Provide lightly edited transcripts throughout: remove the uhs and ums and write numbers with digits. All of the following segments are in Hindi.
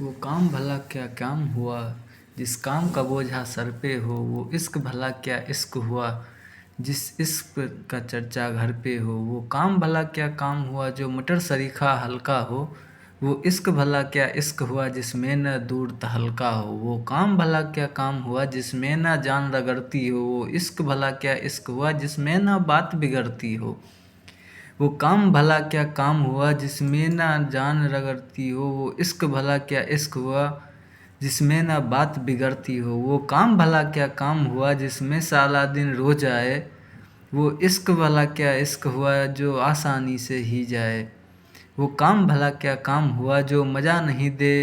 वो काम भला क्या काम हुआ जिस काम का बोझा सर पे हो। वो इश्क भला क्या इश्क हुआ जिस इश्क का चर्चा घर पे हो। वो काम भला क्या काम हुआ जो मटर सरीखा हल्का हो। वो इश्क भला क्या इश्क हुआ जिसमें न दूर तहलका हो। वो काम भला क्या काम हुआ जिसमें न जान रगड़ती हो। वो इश्क भला क्या इश्क हुआ जिसमें न बात बिगड़ती हो। वो काम भला क्या काम हुआ जिसमें ना जान रगड़ती हो। वो इश्क भला क्या इश्क हुआ जिसमें ना बात बिगड़ती हो। वो काम भला क्या काम हुआ जिसमें सारा दिन रोज आए। वो इश्क भला क्या इश्क हुआ जो आसानी से ही जाए। वो काम भला क्या काम हुआ जो मज़ा नहीं दे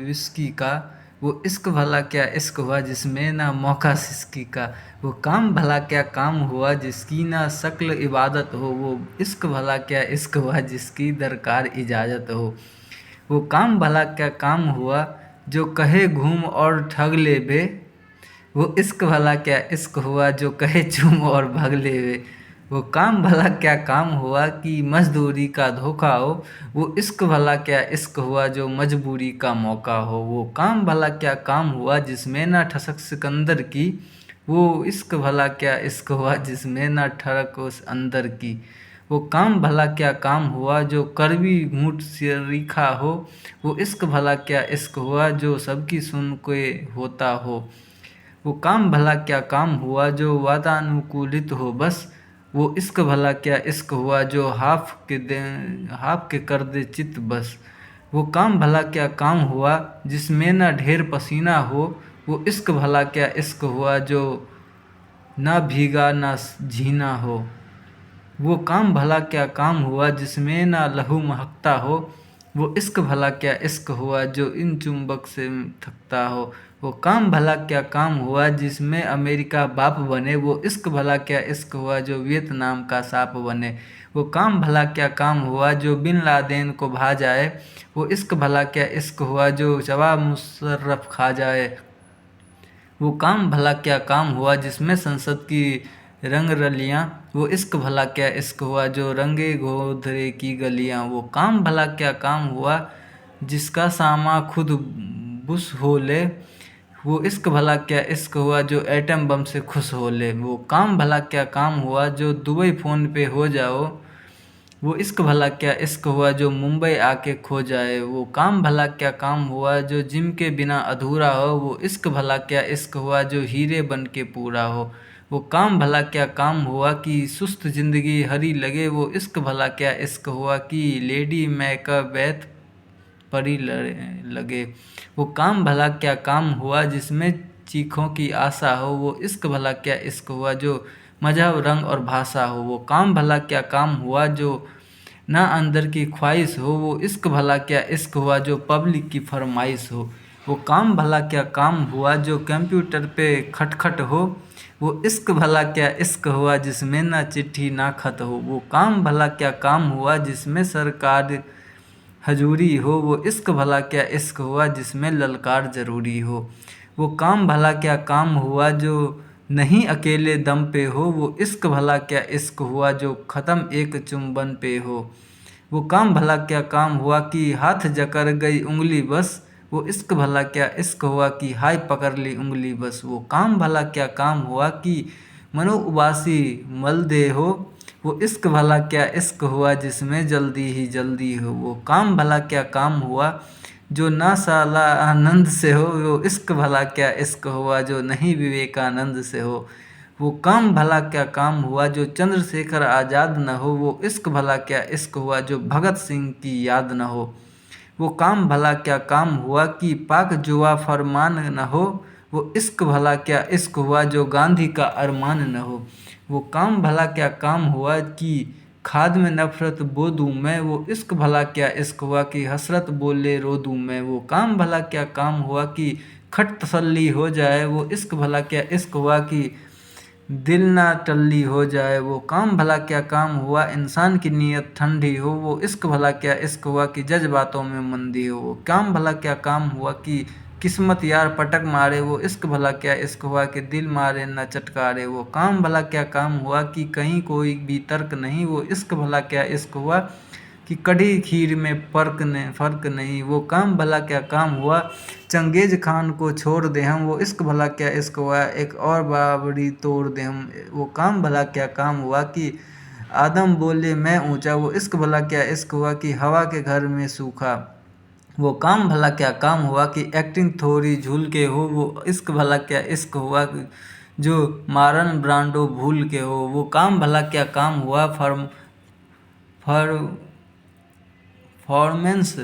विस्की का। वो इश्क भला क्या इश्क हुआ जिसमें ना मौका सिसकी का। वो काम भला क्या काम हुआ जिसकी ना शक्ल इबादत हो। वो इश्क भला क्या इश्क हुआ जिसकी दरकार इजाज़त हो। वो काम भला क्या काम हुआ जो कहे घूम और ठग ले बे। वो इश्क भला क्या इश्क हुआ जो कहे चूम और भग ले वे। वो काम भला क्या काम हुआ कि मजदूरी का धोखा हो। वो इश्क भला क्या इश्क हुआ जो मजबूरी का मौका हो। वो काम भला क्या काम हुआ जिसमें ना ठसक सिकंदर की। वो इश्क भला क्या इश्क हुआ जिसमें ना ठड़क उस अंदर की। वो काम भला क्या काम हुआ जो कड़वी घूंट शरीखा हो। वो इश्क भला क्या इश्क हुआ जो सबकी सुन के होता हो। वो काम भला क्या काम हुआ जो वातानुकूलित हो बस। वो इश्क भला क्या इश्क हुआ जो हाफ के कर दे चित बस। वो काम भला क्या काम हुआ जिसमें ना ढेर पसीना हो। वो इश्क भला क्या इश्क हुआ जो ना भीगा ना झीना हो। वो काम भला क्या काम हुआ जिसमें ना लहू महकता हो। वो इश्क भला क्या इश्क हुआ जो इन चुंबक से थकता हो। वो काम भला क्या काम हुआ जिसमें अमेरिका बाप बने। वो इश्क भला क्या इश्क हुआ जो वियतनाम का सांप बने। वो काम भला क्या काम हुआ जो बिन लादेन को भा जाए। वो इश्क भला क्या इश्क हुआ जो जवाब मुशर्रफ खा जाए। वो काम भला क्या काम हुआ जिसमें संसद की रंग रलियाँ। वो इश्क भला क्या इश्क हुआ जो रंगे गोधरे की गलियाँ। वो काम भला क्या काम हुआ जिसका सामा खुद बुश हो ले। वो इश्क भला क्या इश्क हुआ जो एटम बम से खुश हो ले। वो काम भला क्या काम हुआ जो दुबई फ़ोन पे हो जाओ। वो इश्क भला क्या इश्क हुआ जो मुंबई आके खो जाए। वो काम भला क्या काम हुआ जो जिम के बिना अधूरा हो। वो इश्क भला क्या इश्क हुआ जो हीरे बन के पूरा हो। वो काम भला क्या काम हुआ कि सुस्त जिंदगी हरी लगे। वो इश्क भला क्या इश्क हुआ कि लेडी मैकबेथ परी लगे। वो काम भला क्या काम हुआ जिसमें चीखों की आशा हो। वो इश्क भला क्या इश्क हुआ जो मजहब रंग और भाषा हो। वो काम भला क्या काम हुआ जो ना अंदर की ख्वाहिश हो। वो इश्क भला क्या इश्क हुआ जो पब्लिक की फरमाइश हो। वो काम भला क्या काम हुआ जो कंप्यूटर पे खटखट हो। वो इश्क भला क्या इश्क हुआ जिसमें ना चिट्ठी ना खत हो। वो काम भला क्या काम हुआ जिसमें सरकार हजूरी हो। वो इश्क भला क्या इश्क हुआ जिसमें ललकार ज़रूरी हो। वो काम भला क्या काम हुआ जो नहीं अकेले दम पे हो। वो इश्क भला क्या इश्क हुआ जो ख़त्म एक चुंबन पे हो। वो काम भला क्या काम हुआ कि हाथ जकड़ गई उंगली बस। वो इश्क भला क्या इश्क हुआ कि हाय पकड़ ली उंगली बस। वो काम भला क्या काम हुआ कि मनो उबासी मल दे हो। वो इश्क भला क्या इश्क हुआ जिसमें जल्दी ही जल्दी हो। वो काम भला क्या काम हुआ जो ना साला आनंद से हो। वो इश्क भला क्या इश्क हुआ जो नहीं विवेकानंद से हो। वो काम भला क्या काम हुआ जो चंद्रशेखर आज़ाद न हो। वो इश्क भला क्या इश्क हुआ जो भगत सिंह की याद न हो। वो काम भला क्या काम हुआ कि पाक जुआ फरमान न हो। वो इश्क भला क्या इश्क हुआ जो गांधी का अरमान न हो। वो काम भला क्या काम हुआ कि खाद में नफरत बो दूँ मैं। वो इश्क भला क्या इश्क हुआ कि हसरत बोले रो दूँ मैं। वो काम भला क्या काम हुआ कि खट तसल्ली हो जाए। वो इश्क भला क्या इश्क हुआ कि दिल ना टल्ली हो जाए। वो काम भला क्या काम हुआ इंसान की नीयत ठंडी हो। वो इश्क भला क्या इश्क हुआ कि जज्बातों में मंदी हो। वो काम भला क्या काम हुआ कि किस्मत यार पटक मारे। वो इश्क भला क्या इश्क हुआ कि दिल मारे न चटकारे। वो काम भला क्या काम हुआ कि कहीं कोई भी तर्क नहीं। वो इश्क भला क्या इश्क हुआ कि कड़ी खीर में फ़र्क नहीं, वो काम भला क्या काम हुआ, चंगेज खान को छोड़ दे हम, वो इश्क भला क्या इश्क हुआ, एक और बावड़ी तोड़ दे हम, वो काम भला क्या काम हुआ कि आदम बोले मैं ऊंचा, वो इश्क भला क्या इश्क हुआ कि हवा के घर में सूखा, वो काम भला क्या काम हुआ कि एक्टिंग थोड़ी झूल के हो, वो इश्क भला क्या इश्क हुआ जो मारन ब्रांडो भूल के हो, वो काम भला क्या काम हुआ फॉर्मेंस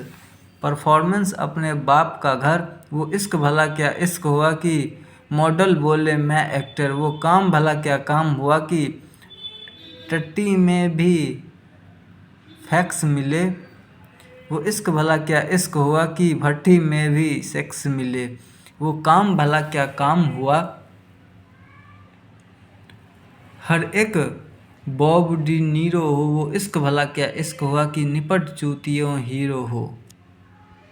परफॉर्मेंस अपने बाप का घर, वो इश्क भला क्या इश्क हुआ कि मॉडल बोले मैं एक्टर, वो काम भला क्या काम हुआ कि टट्टी में भी फैक्स मिले, वो इश्क भला क्या इश्क हुआ कि भट्टी में भी सेक्स मिले, वो काम भला क्या काम हुआ हर एक बॉब डी नीरो हो, वो इश्क भला क्या इश्क हुआ कि निपट चूतियों हीरो हो।